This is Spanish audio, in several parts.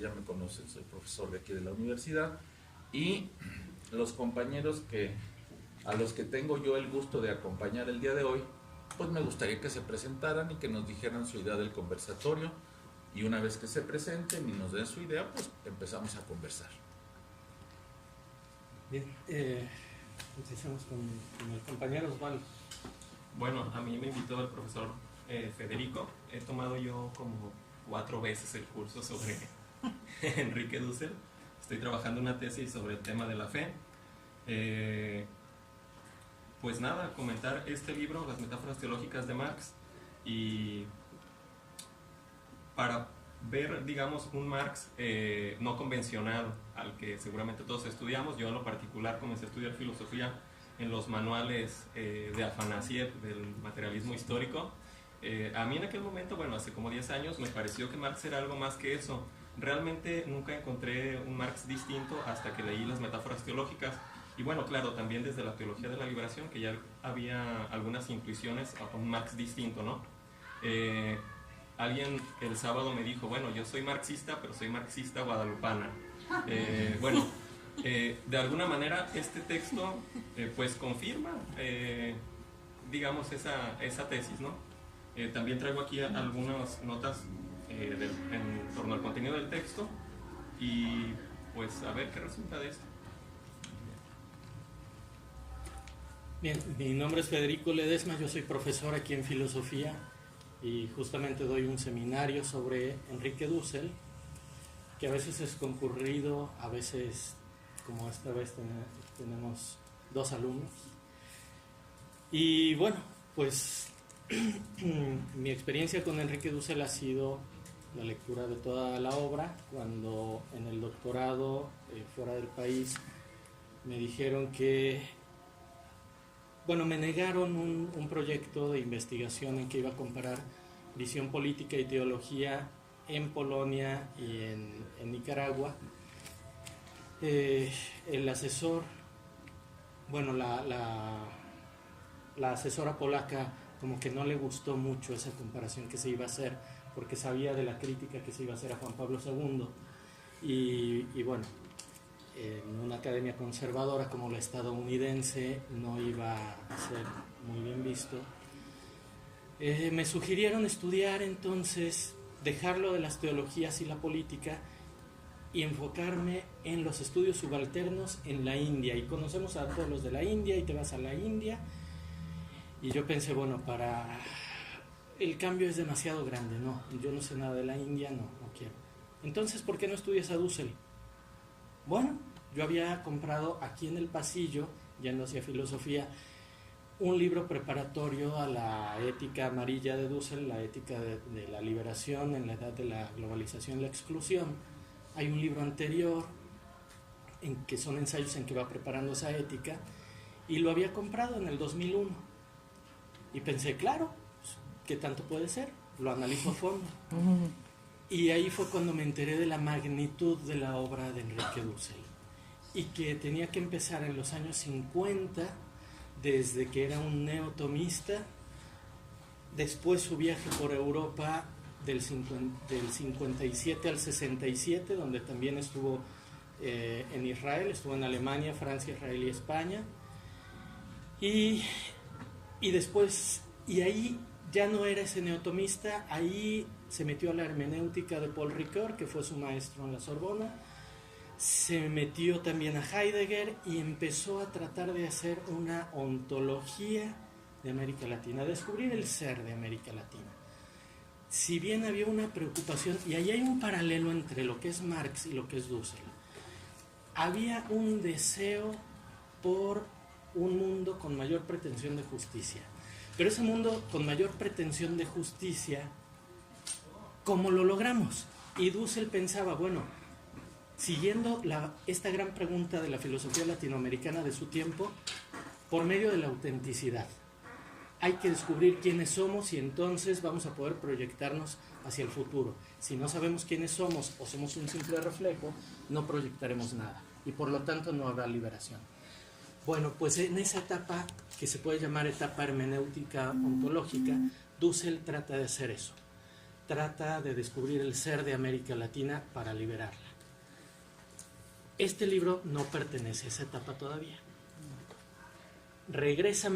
ya me conocen, soy profesor de aquí de la universidad, y los compañeros a los que tengo yo el gusto de acompañar el día de hoy, pues me gustaría que se presentaran y que nos dijeran su idea del conversatorio, y una vez que se presenten y nos den su idea, pues empezamos a conversar. Bien, empecemos con el compañero Osvaldo. Bueno, a mí me invitó el profesor Federico. He tomado yo como 4 veces el curso sobre Enrique Dussel. Estoy trabajando una tesis sobre el tema de la fe. Pues nada, comentar este libro, Las metáforas teológicas de Marx, y para ver, digamos, un Marx no convencional al que seguramente todos estudiamos. Yo en lo particular comencé a estudiar filosofía en los manuales de Afanasiev, del materialismo histórico. A mí en aquel momento, bueno, hace como 10 años, me pareció que Marx era algo más que eso. Realmente nunca encontré un Marx distinto hasta que leí Las metáforas teológicas. Y bueno, claro, también desde la teología de la liberación, que ya había algunas intuiciones a un Marx distinto, ¿no? Alguien el sábado me dijo, bueno, yo soy marxista, pero soy marxista guadalupana. Bueno, de alguna manera este texto pues confirma, digamos, esa tesis, ¿no? También traigo aquí algunas notas en torno al contenido del texto, y pues a ver qué resulta de esto. Bien, mi nombre es Federico Ledesma, yo soy profesor aquí en filosofía y justamente doy un seminario sobre Enrique Dussel, que a veces es concurrido, a veces, como esta vez, tenemos 2 alumnos. Y bueno, pues mi experiencia con Enrique Dussel ha sido la lectura de toda la obra. Cuando en el doctorado fuera del país me dijeron que, bueno, me negaron un proyecto de investigación en que iba a comparar visión política y teología en Polonia y en Nicaragua. El asesor, bueno, la asesora polaca como que no le gustó mucho esa comparación que se iba a hacer, porque sabía de la crítica que se iba a hacer a Juan Pablo II, y bueno, en una academia conservadora como la estadounidense no iba a ser muy bien visto. Me sugirieron estudiar entonces, dejarlo de las teologías y la política y enfocarme en los estudios subalternos en la India. Y conocemos a todos los de la India y te vas a la India. Y yo pensé, bueno, para el cambio es demasiado grande, no, yo no sé nada de la India, no quiero. Entonces, ¿por qué no estudias a Dussel? Bueno, yo había comprado aquí en el pasillo, yendo hacia filosofía, un libro preparatorio a la ética amarilla de Dussel, la ética de la liberación en la edad de la globalización y la exclusión. Hay un libro anterior, en que son ensayos en que va preparando esa ética, y lo había comprado en el 2001. Y pensé, claro, ¿qué tanto puede ser? Lo analizo a fondo. Y ahí fue cuando me enteré de la magnitud de la obra de Enrique Dussel, y que tenía que empezar en los años 50, desde que era un neotomista, después su viaje por Europa del 57 al 67, donde también estuvo en Israel, estuvo en Alemania, Francia, Israel y España, y después, y ahí ya no era ese neotomista, ahí se metió a la hermenéutica de Paul Ricoeur, que fue su maestro en la Sorbona, se metió también a Heidegger y empezó a tratar de hacer una ontología de América Latina, a descubrir el ser de América Latina. Si bien había una preocupación, y ahí hay un paralelo entre lo que es Marx y lo que es Dussel, había un deseo por un mundo con mayor pretensión de justicia. Pero ese mundo con mayor pretensión de justicia, ¿cómo lo logramos? Y Dussel pensaba, bueno, siguiendo esta gran pregunta de la filosofía latinoamericana de su tiempo, por medio de la autenticidad. Hay que descubrir quiénes somos y entonces vamos a poder proyectarnos hacia el futuro. Si no sabemos quiénes somos o somos un simple reflejo, no proyectaremos nada y por lo tanto no habrá liberación. Bueno, pues en esa etapa, que se puede llamar etapa hermenéutica ontológica, Dussel trata de hacer eso. trata de descubrir el ser de América Latina para liberarla. Este libro no pertenece a esa etapa todavía. Regresa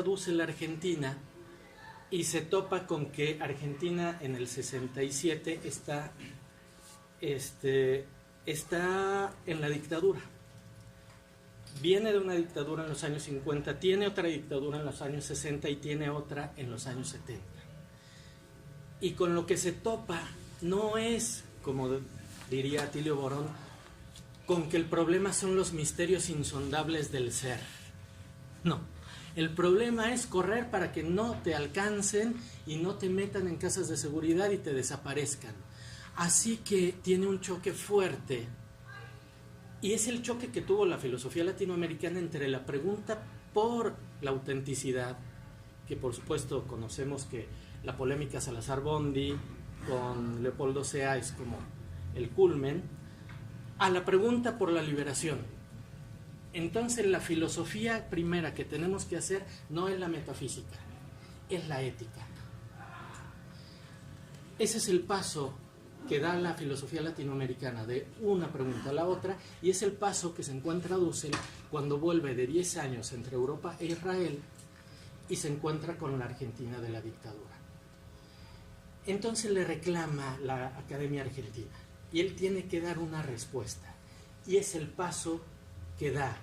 Dussel a Argentina y se topa con que Argentina en el 67 está en la dictadura. Viene de una dictadura en los años 50, tiene otra dictadura en los años 60 y tiene otra en los años 70. Y con lo que se topa no es, como diría Atilio Borón, con que el problema son los misterios insondables del ser. No, el problema es correr para que no te alcancen y no te metan en casas de seguridad y te desaparezcan. Así que tiene un choque fuerte, y es el choque que tuvo la filosofía latinoamericana entre la pregunta por la autenticidad, que por supuesto conocemos que la polémica Salazar-Bondi con Leopoldo Sea es como el culmen, a la pregunta por la liberación. Entonces la filosofía primera que tenemos que hacer no es la metafísica, es la ética. Ese es el paso que da la filosofía latinoamericana de una pregunta a la otra, y es el paso que se encuentra Dussel cuando vuelve de 10 años entre Europa e Israel y se encuentra con la Argentina de la dictadura. Entonces le reclama la Academia Argentina y él tiene que dar una respuesta, y es el paso que da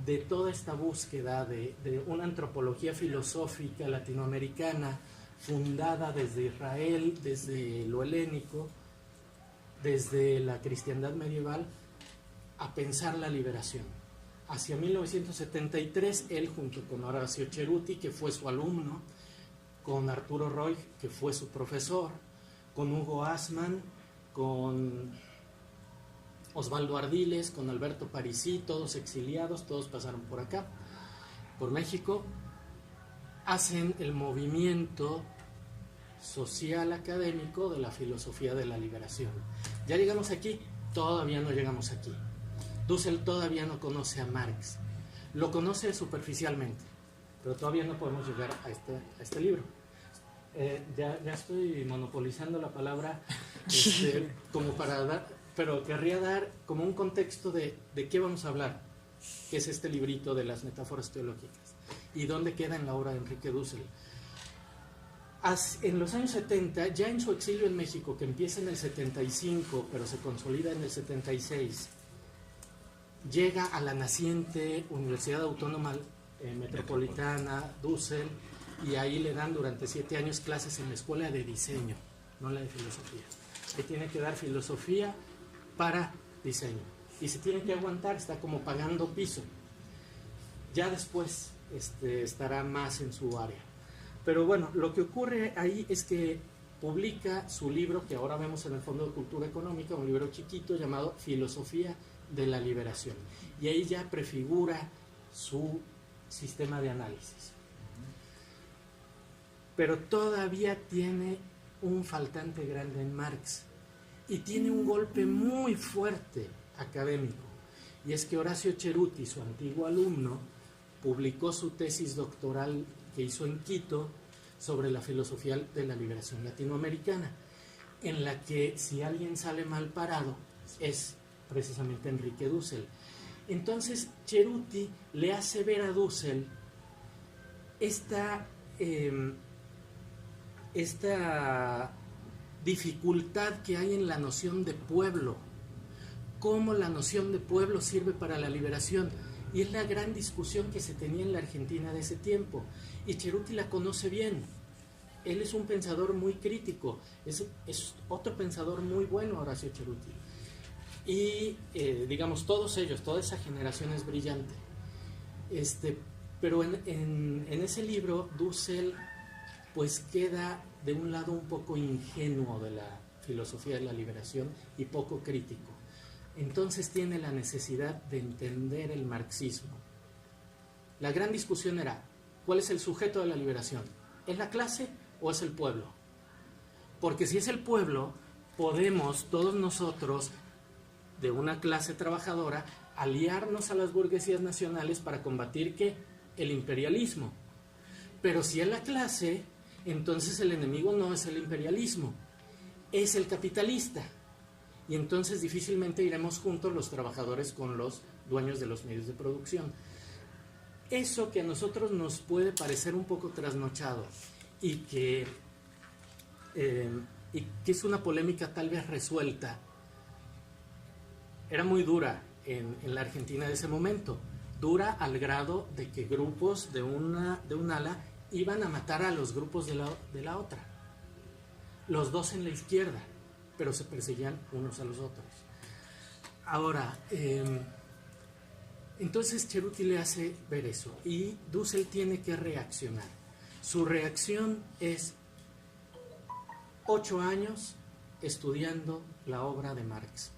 de toda esta búsqueda de una antropología filosófica latinoamericana fundada desde Israel, desde lo helénico, desde la cristiandad medieval, a pensar la liberación. Hacia 1973, él junto con Horacio Ceruti, que fue su alumno, con Arturo Roig, que fue su profesor, con Hugo Asman, con Osvaldo Ardiles, con Alberto Parisi, todos exiliados, todos pasaron por acá, por México, hacen el movimiento social académico de la filosofía de la liberación. ¿Ya llegamos aquí? Todavía no llegamos aquí. Dussel todavía no conoce a Marx, lo conoce superficialmente, pero todavía no podemos llegar a este libro. Ya estoy monopolizando la palabra como para dar, pero querría dar como un contexto de qué vamos a hablar, que es este librito de las metáforas teológicas y dónde queda en la obra de Enrique Dussel. En los años 70, ya en su exilio en México, que empieza en el 75, pero se consolida en el 76, llega a la naciente Universidad Autónoma Metropolitana, Dussel, y ahí le dan durante 7 años clases en la escuela de diseño, no la de filosofía. Se tiene que dar filosofía para diseño, y se tiene que aguantar, está como pagando piso. Ya después estará más en su área. Pero bueno, lo que ocurre ahí es que publica su libro, que ahora vemos en el Fondo de Cultura Económica, un libro chiquito llamado Filosofía de la Liberación. Y ahí ya prefigura su sistema de análisis. Pero todavía tiene un faltante grande en Marx. Y tiene un golpe muy fuerte académico. Y es que Horacio Ceruti, su antiguo alumno, publicó su tesis doctoral que hizo en Quito sobre la filosofía de la liberación latinoamericana, en la que si alguien sale mal parado es precisamente Enrique Dussel. Entonces Ceruti le hace ver a Dussel esta dificultad que hay en la noción de pueblo, cómo la noción de pueblo sirve para la liberación. Y es la gran discusión que se tenía en la Argentina de ese tiempo. Y Ceruti la conoce bien. Él es un pensador muy crítico. Es otro pensador muy bueno, Horacio Ceruti. Y, digamos, todos ellos, toda esa generación es brillante. Pero en ese libro, Dussel, pues queda de un lado un poco ingenuo de la filosofía de la liberación y poco crítico. Entonces tiene la necesidad de entender el marxismo. La gran discusión era, ¿cuál es el sujeto de la liberación? ¿Es la clase o es el pueblo? Porque si es el pueblo, podemos todos nosotros, de una clase trabajadora, aliarnos a las burguesías nacionales para combatir ¿qué? El imperialismo. Pero si es la clase, entonces el enemigo no es el imperialismo, es el capitalista. Y entonces difícilmente iremos juntos los trabajadores con los dueños de los medios de producción. Eso que a nosotros nos puede parecer un poco trasnochado y que es una polémica tal vez resuelta, era muy dura en la Argentina de ese momento, dura al grado de que grupos de un ala iban a matar a los grupos de la otra, los dos en la izquierda, pero se perseguían unos a los otros. Ahora, entonces Cerruti le hace ver eso y Dussel tiene que reaccionar. Su reacción es 8 años estudiando la obra de Marx,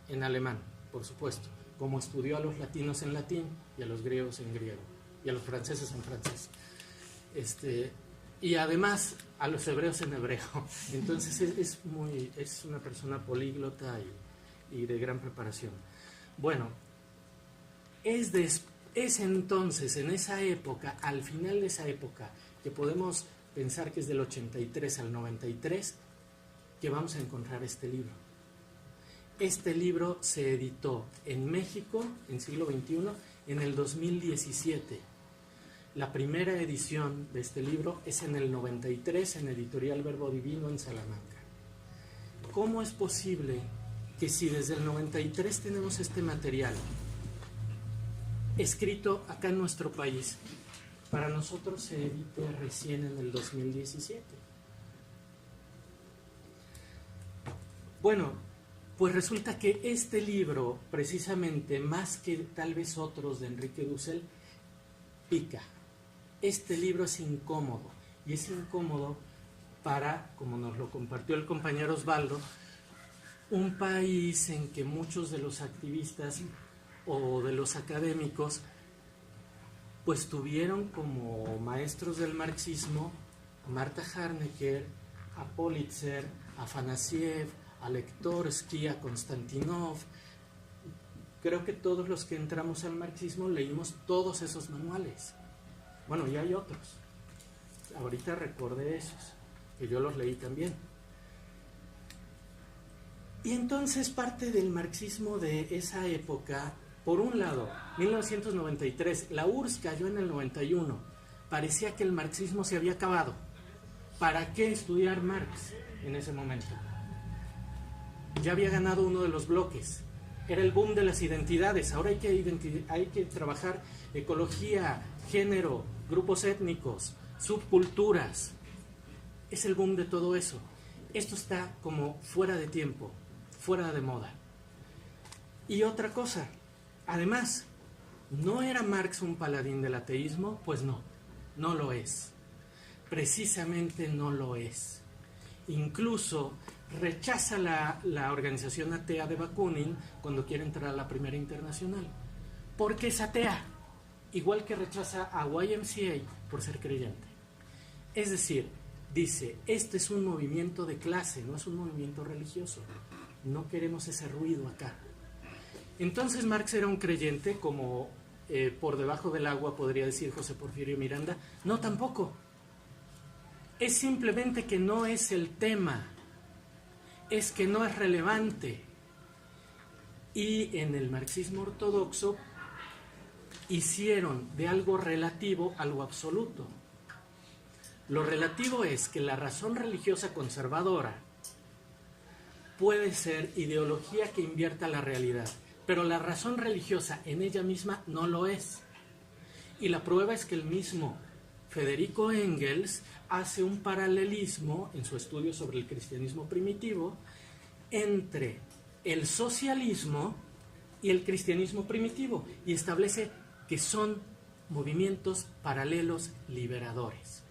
en alemán, por supuesto, como estudió a los latinos en latín y a los griegos en griego y a los franceses en francés. Y además a los hebreos en hebreo. Entonces es una persona políglota y de gran preparación. Bueno, es entonces en esa época, al final de esa época, que podemos pensar que es del 83 al 93, que vamos a encontrar este libro. Este libro se editó en México, en siglo XXI, en el 2017. La primera edición de este libro es en el 93 en Editorial Verbo Divino en Salamanca. ¿Cómo es posible que si desde el 93 tenemos este material escrito acá en nuestro país, para nosotros se edite recién en el 2017? Bueno, pues resulta que este libro, precisamente más que tal vez otros de Enrique Dussel, pica. Este libro es incómodo, y es incómodo para, como nos lo compartió el compañero Osvaldo, un país en que muchos de los activistas o de los académicos pues tuvieron como maestros del marxismo a Marta Harnecker, a Politzer, a Afanasiev, a Lektorsky, a Konstantinov. Creo que todos los que entramos al marxismo leímos todos esos manuales. Bueno, y hay otros. Ahorita recordé esos, que yo los leí también. Y entonces parte del marxismo de esa época, por un lado, 1993, la URSS cayó en el 91. Parecía que el marxismo se había acabado. ¿Para qué estudiar Marx en ese momento? Ya había ganado uno de los bloques. Era el boom de las identidades. Ahora hay que trabajar ecología, género, grupos étnicos, subculturas. Es el boom de todo eso. Esto está como fuera de tiempo, fuera de moda. Y otra cosa, además, ¿no era Marx un paladín del ateísmo? Pues no, no lo es. Precisamente no lo es. Incluso rechaza la organización atea de Bakunin cuando quiere entrar a la Primera Internacional, porque es atea, igual que rechaza a YMCA por ser creyente. Es decir, dice, este es un movimiento de clase, no es un movimiento religioso. No queremos ese ruido acá. Entonces Marx era un creyente, como por debajo del agua podría decir José Porfirio Miranda. No, tampoco. Es simplemente que no es el tema, es que no es relevante. Y en el marxismo ortodoxo hicieron de algo relativo algo absoluto. Lo relativo es que la razón religiosa conservadora puede ser ideología que invierta la realidad, pero la razón religiosa en ella misma no lo es. Y la prueba es que el mismo Federico Engels hace un paralelismo en su estudio sobre el cristianismo primitivo entre el socialismo y el cristianismo primitivo, y establece que son movimientos paralelos liberadores.